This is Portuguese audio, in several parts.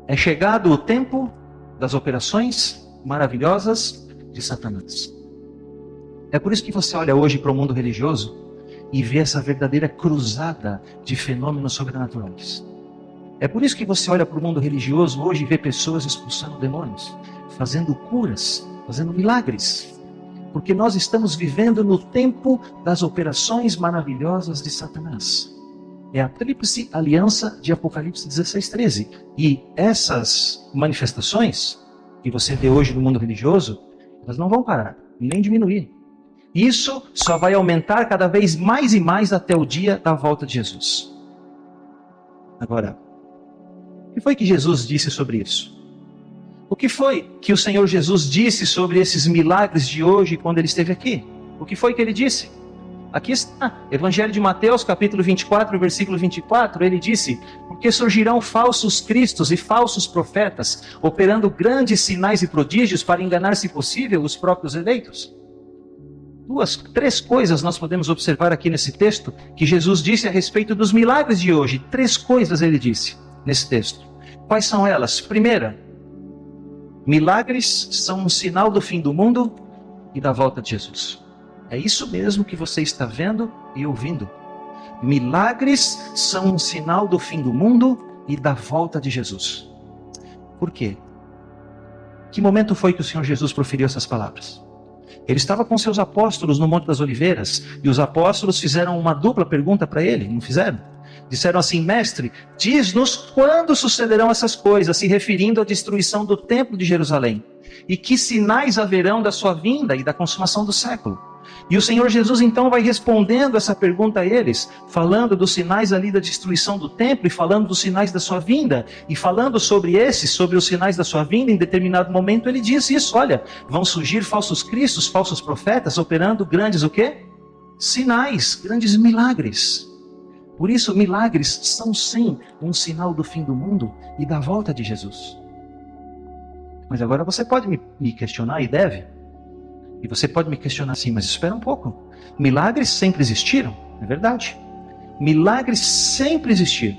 É chegado o tempo das operações maravilhosas de Satanás. É por isso que você olha hoje para o mundo religioso e vê essa verdadeira cruzada de fenômenos sobrenaturais. É por isso que você olha para o mundo religioso hoje e vê pessoas expulsando demônios, fazendo curas, fazendo milagres. Porque nós estamos vivendo no tempo das operações maravilhosas de Satanás. É a tríplice aliança de Apocalipse 16:13. E essas manifestações que você vê hoje no mundo religioso, elas não vão parar, nem diminuir. Isso só vai aumentar cada vez mais e mais até o dia da volta de Jesus. Agora, o que foi que Jesus disse sobre isso? O que foi que o Senhor Jesus disse sobre esses milagres de hoje quando ele esteve aqui? O que foi que ele disse? Aqui está, Evangelho de Mateus, capítulo 24, versículo 24, ele disse: porque surgirão falsos cristos e falsos profetas, operando grandes sinais e prodígios para enganar, se possível, os próprios eleitos. Três coisas nós podemos observar aqui nesse texto que Jesus disse a respeito dos milagres de hoje. Três coisas ele disse nesse texto. Quais são elas? Primeira, milagres são um sinal do fim do mundo e da volta de Jesus. É isso mesmo que você está vendo e ouvindo. Milagres são um sinal do fim do mundo e da volta de Jesus. Por quê? Que momento foi que o Senhor Jesus proferiu essas palavras? Ele estava com seus apóstolos no Monte das Oliveiras, e os apóstolos fizeram uma dupla pergunta para ele, não fizeram? Disseram assim: mestre, diz-nos quando sucederão essas coisas, se referindo à destruição do templo de Jerusalém, e que sinais haverão da sua vinda e da consumação do século. E o Senhor Jesus então vai respondendo essa pergunta a eles, falando dos sinais ali da destruição do templo, e falando dos sinais da sua vinda, e falando sobre os sinais da sua vinda. Em determinado momento ele diz isso: olha, vão surgir falsos cristos, falsos profetas, operando grandes o quê? Sinais, grandes milagres. Por isso, milagres são sim um sinal do fim do mundo e da volta de Jesus. Mas agora você pode me questionar, e deve. E você pode me questionar assim: mas espera um pouco. Milagres sempre existiram, é verdade. Milagres sempre existiram.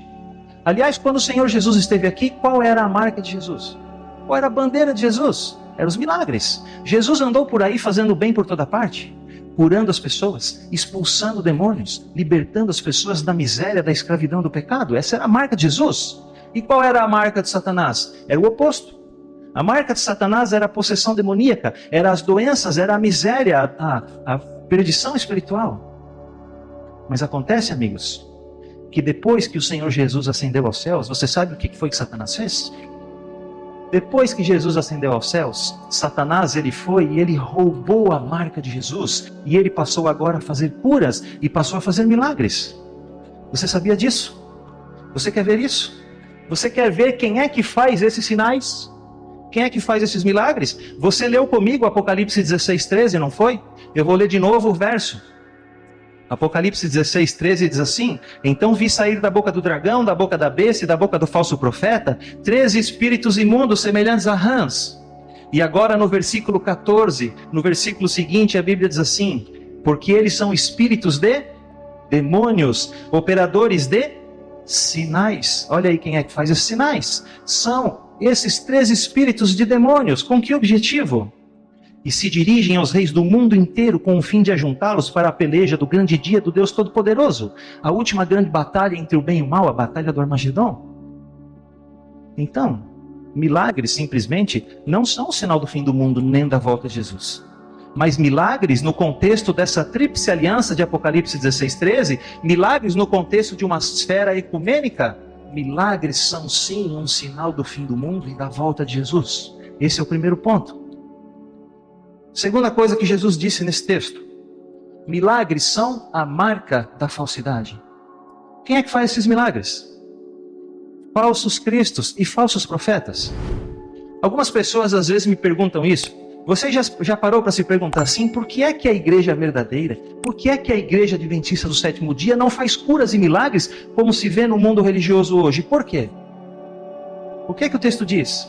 Aliás, quando o Senhor Jesus esteve aqui, qual era a marca de Jesus? Qual era a bandeira de Jesus? Eram os milagres. Jesus andou por aí fazendo bem por toda parte, curando as pessoas, expulsando demônios, libertando as pessoas da miséria, da escravidão, do pecado. Essa era a marca de Jesus. E qual era a marca de Satanás? Era o oposto. A marca de Satanás era a possessão demoníaca, era as doenças, era a miséria, a perdição espiritual. Mas acontece, amigos, que depois que o Senhor Jesus ascendeu aos céus, você sabe o que foi que Satanás fez? Depois que Jesus ascendeu aos céus, Satanás ele foi e ele roubou a marca de Jesus, e ele passou agora a fazer curas e passou a fazer milagres. Você sabia disso? Você quer ver isso? Você quer ver quem é que faz esses sinais? Quem é que faz esses milagres? Você leu comigo Apocalipse 16:13, não foi? Eu vou ler de novo o verso. Apocalipse 16:13 diz assim: então vi sair da boca do dragão, da boca da besta e da boca do falso profeta 13 espíritos imundos semelhantes a rãs. E agora no versículo 14, no versículo seguinte, a Bíblia diz assim: porque eles são espíritos de demônios, operadores de sinais. Olha aí quem é que faz esses sinais. São esses 13 espíritos de demônios. Com que objetivo? E se dirigem aos reis do mundo inteiro com o fim de ajuntá-los para a peleja do grande dia do Deus Todo-Poderoso, a última grande batalha entre o bem e o mal, a batalha do Armagedon. Então, milagres simplesmente não são o sinal do fim do mundo nem da volta de Jesus. Mas milagres no contexto dessa tríplice aliança de Apocalipse 16:13, milagres no contexto de uma esfera ecumênica, milagres são sim um sinal do fim do mundo e da volta de Jesus. Esse é o primeiro ponto. Segunda coisa que Jesus disse nesse texto: milagres são a marca da falsidade. Quem é que faz esses milagres? Falsos cristos e falsos profetas. Algumas pessoas às vezes me perguntam isso. Você já parou para se perguntar assim: por que é que a igreja verdadeira, por que é que a igreja adventista do sétimo dia não faz curas e milagres como se vê no mundo religioso hoje? Por quê? O que é que o texto diz?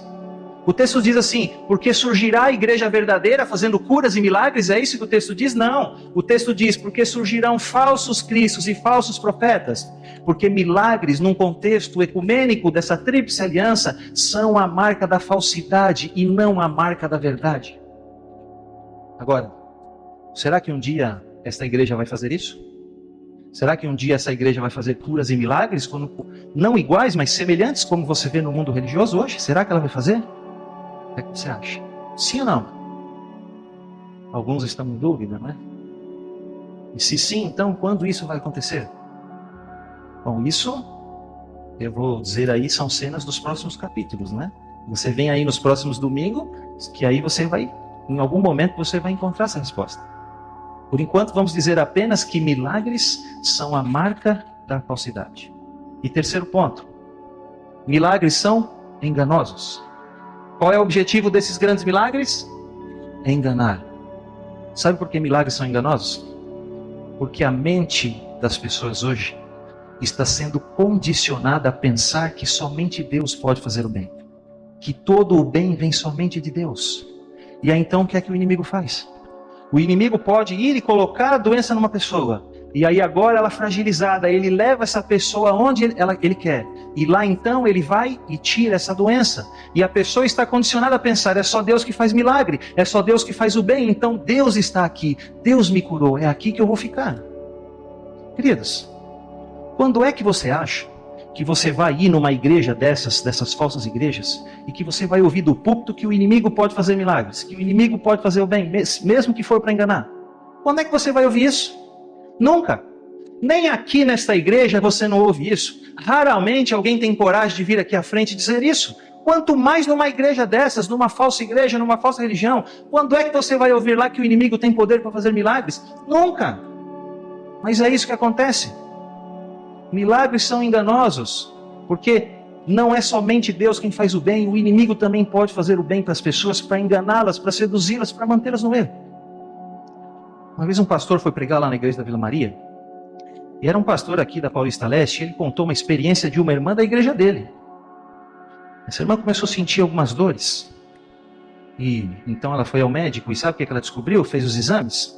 O texto diz assim, porque surgirá a igreja verdadeira fazendo curas e milagres, é isso que o texto diz? Não. O texto diz, porque surgirão falsos cristos e falsos profetas. Porque milagres, num contexto ecumênico dessa tríplice aliança, são a marca da falsidade e não a marca da verdade. Agora, será que um dia esta igreja vai fazer isso? Será que um dia essa igreja vai fazer curas e milagres, não iguais, mas semelhantes, como você vê no mundo religioso hoje? Será que ela vai fazer? O que você acha? Sim ou não? Alguns estão em dúvida, não é? E se sim, então quando isso vai acontecer? Bom, isso eu vou dizer aí, são cenas dos próximos capítulos, né? Você vem aí nos próximos domingos, que aí você vai, em algum momento você vai encontrar essa resposta. Por enquanto vamos dizer apenas que milagres são a marca da falsidade. E terceiro ponto, milagres são enganosos. Qual é o objetivo desses grandes milagres? É enganar. Sabe por que milagres são enganosos? Porque a mente das pessoas hoje está sendo condicionada a pensar que somente Deus pode fazer o bem. Que todo o bem vem somente de Deus. E aí então o que é que o inimigo faz? O inimigo pode ir e colocar a doença numa pessoa. E aí agora ela fragilizada, ele leva essa pessoa onde ele quer. E lá então ele vai e tira essa doença. E a pessoa está condicionada a pensar, é só Deus que faz milagre, é só Deus que faz o bem, então Deus está aqui, Deus me curou, é aqui que eu vou ficar. Queridos, quando é que você acha que você vai ir numa igreja dessas falsas igrejas, e que você vai ouvir do púlpito que o inimigo pode fazer milagres, que o inimigo pode fazer o bem, mesmo que for para enganar? Quando é que você vai ouvir isso? Nunca. Nem aqui nesta igreja você não ouve isso. Raramente alguém tem coragem de vir aqui à frente e dizer isso. Quanto mais numa igreja dessas, numa falsa igreja, numa falsa religião. Quando é que você vai ouvir lá que o inimigo tem poder para fazer milagres? Nunca. Mas é isso que acontece. Milagres são enganosos, porque não é somente Deus quem faz o bem, o inimigo também pode fazer o bem para as pessoas, para enganá-las, para seduzi-las, para mantê-las no erro. Uma vez um pastor foi pregar lá na igreja da Vila Maria, e era um pastor aqui da Paulista Leste, e ele contou uma experiência de uma irmã da igreja dele. Essa irmã começou a sentir algumas dores, e então ela foi ao médico, e sabe o que ela descobriu? Fez os exames,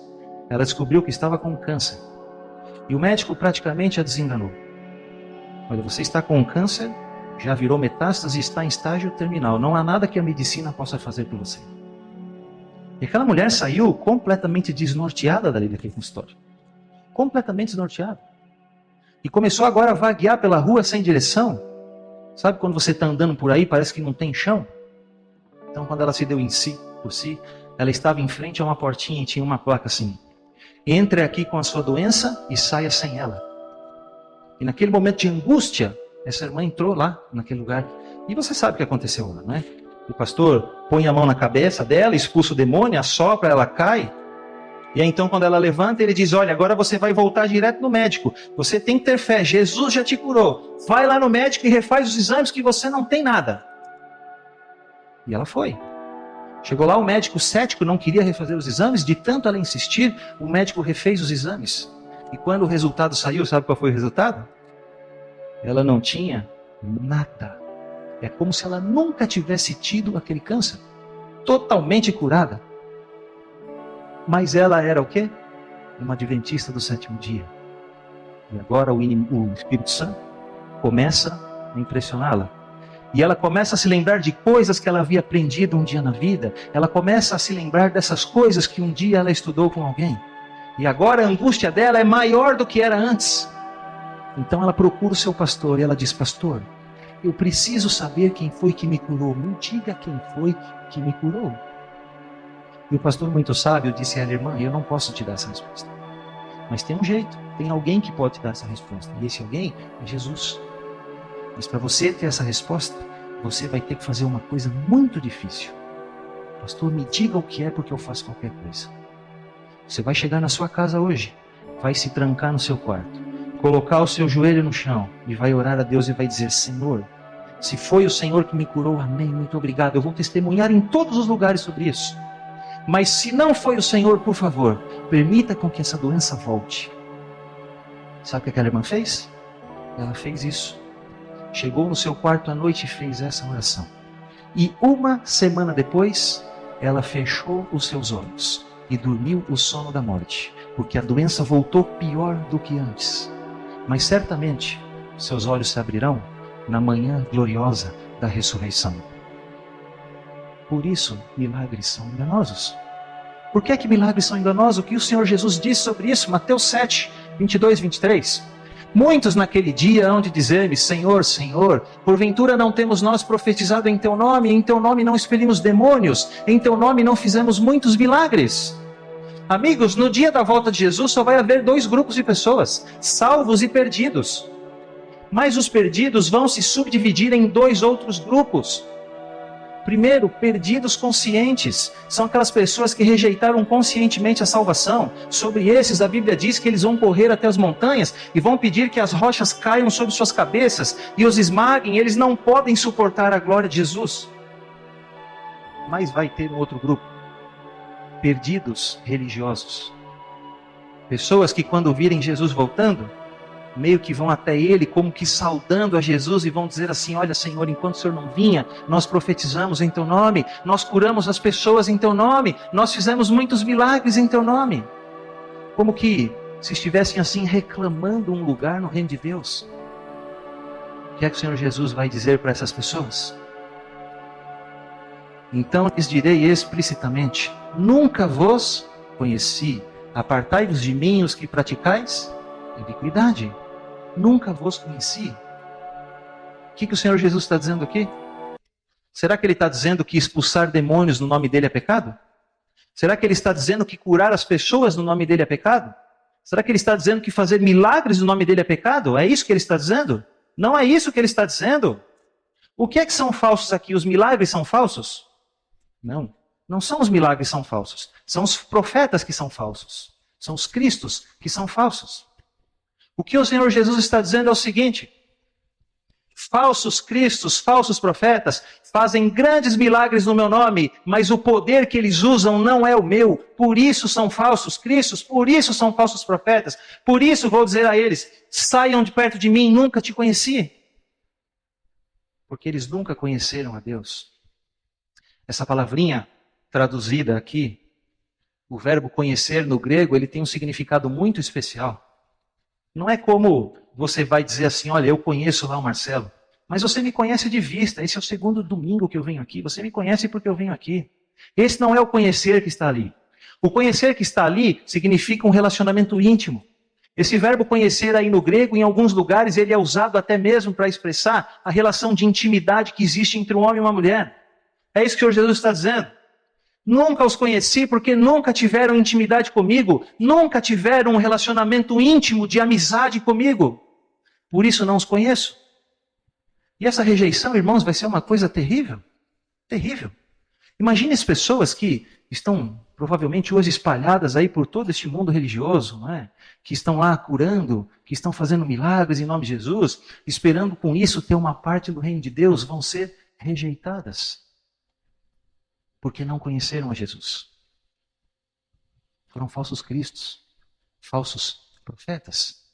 ela descobriu que estava com câncer. E o médico praticamente a desenganou. Olha, você está com câncer, já virou metástase e está em estágio terminal. Não há nada que a medicina possa fazer por você. E aquela mulher saiu completamente desnorteada dali daquele consultório. Completamente desnorteada. E começou agora a vaguear pela rua sem direção. Sabe quando você está andando por aí, parece que não tem chão? Então quando ela se deu por si, ela estava em frente a uma portinha e tinha uma placa assim: entre aqui com a sua doença e saia sem ela. E naquele momento de angústia, essa irmã entrou lá, naquele lugar. E você sabe o que aconteceu lá, não é? O pastor põe a mão na cabeça dela, expulsa o demônio, assopra, ela cai. E aí então quando ela levanta, ele diz, olha, agora você vai voltar direto no médico. Você tem que ter fé, Jesus já te curou. Vai lá no médico e refaz os exames que você não tem nada. E ela foi. Chegou lá, o médico cético não queria refazer os exames, de tanto ela insistir, o médico refez os exames. E quando o resultado saiu, sabe qual foi o resultado? Ela não tinha nada. É como se ela nunca tivesse tido aquele câncer. Totalmente curada. Mas ela era o quê? Uma adventista do sétimo dia. E agora o Espírito Santo começa a impressioná-la. E ela começa a se lembrar de coisas que ela havia aprendido um dia na vida. Ela começa a se lembrar dessas coisas que um dia ela estudou com alguém. E agora a angústia dela é maior do que era antes. Então ela procura o seu pastor e ela diz, pastor, eu preciso saber quem foi que me curou. Me diga quem foi que me curou. E o pastor muito sábio disse a ela, irmã, eu não posso te dar essa resposta. Mas tem um jeito, tem alguém que pode te dar essa resposta. E esse alguém é Jesus. Mas para você ter essa resposta, você vai ter que fazer uma coisa muito difícil. Pastor, me diga o que é, porque eu faço qualquer coisa. Você vai chegar na sua casa hoje, vai se trancar no seu quarto, colocar o seu joelho no chão e vai orar a Deus e vai dizer, Senhor, se foi o Senhor que me curou, amém, muito obrigado. Eu vou testemunhar em todos os lugares sobre isso. Mas se não foi o Senhor, por favor, permita com que essa doença volte. Sabe o que aquela irmã fez? Ela fez isso. Chegou no seu quarto à noite e fez essa oração. E uma semana depois, ela fechou os seus olhos e dormiu o sono da morte, porque a doença voltou pior do que antes. Mas certamente, seus olhos se abrirão na manhã gloriosa da ressurreição. Por isso, milagres são enganosos. Por que milagres são enganosos? O que o Senhor Jesus disse sobre isso? Mateus 7, 22, 23. Muitos naquele dia hão de dizer-me: Senhor, Senhor, porventura não temos nós profetizado em Teu nome, em Teu nome não expelimos demônios, em Teu nome não fizemos muitos milagres? Amigos, no dia da volta de Jesus só vai haver dois grupos de pessoas, salvos e perdidos. Mas os perdidos vão se subdividir em dois outros grupos. Primeiro, perdidos conscientes. São aquelas pessoas que rejeitaram conscientemente a salvação. Sobre esses, a Bíblia diz que eles vão correr até as montanhas e vão pedir que as rochas caiam sobre suas cabeças e os esmaguem. Eles não podem suportar a glória de Jesus. Mas vai ter um outro grupo. Perdidos religiosos. Pessoas que quando virem Jesus voltando, meio que vão até ele, como que saudando a Jesus e vão dizer assim: olha, Senhor, enquanto o Senhor não vinha, nós profetizamos em Teu nome, nós curamos as pessoas em Teu nome, nós fizemos muitos milagres em Teu nome. Como que se estivessem assim reclamando um lugar no reino de Deus. O que é que o Senhor Jesus vai dizer para essas pessoas? Então lhes direi explicitamente: nunca vos conheci, apartai-vos de mim os que praticais iniquidade. Nunca vos conheci. O que o Senhor Jesus está dizendo aqui? Será que Ele está dizendo que expulsar demônios no nome dEle é pecado? Será que Ele está dizendo que curar as pessoas no nome dEle é pecado? Será que Ele está dizendo que fazer milagres no nome dEle é pecado? É isso que Ele está dizendo? Não é isso que Ele está dizendo. O que é que são falsos aqui? Os milagres são falsos? Não, não são os milagres que são falsos. São os profetas que são falsos. São os cristos que são falsos. O que o Senhor Jesus está dizendo é o seguinte: falsos cristos, falsos profetas fazem grandes milagres no meu nome, mas o poder que eles usam não é o meu. Por isso são falsos cristos, por isso são falsos profetas. Por isso vou dizer a eles: saiam de perto de mim, nunca te conheci. Porque eles nunca conheceram a Deus. Essa palavrinha traduzida aqui, o verbo conhecer no grego, ele tem um significado muito especial. Não é como você vai dizer assim: olha, eu conheço lá o Marcelo, mas você me conhece de vista, esse é o segundo domingo que eu venho aqui, você me conhece porque eu venho aqui. Esse não é o conhecer que está ali. O conhecer que está ali significa um relacionamento íntimo. Esse verbo conhecer aí no grego, em alguns lugares, ele é usado até mesmo para expressar a relação de intimidade que existe entre um homem e uma mulher. É isso que o Senhor Jesus está dizendo. Nunca os conheci porque nunca tiveram intimidade comigo, nunca tiveram um relacionamento íntimo de amizade comigo. Por isso não os conheço. E essa rejeição, irmãos, vai ser uma coisa terrível. Terrível. Imagine as pessoas que estão provavelmente hoje espalhadas aí por todo este mundo religioso, não é? Que estão lá curando, que estão fazendo milagres em nome de Jesus, esperando com isso ter uma parte do reino de Deus, vão ser rejeitadas. Porque não conheceram a Jesus. Foram falsos cristos, falsos profetas.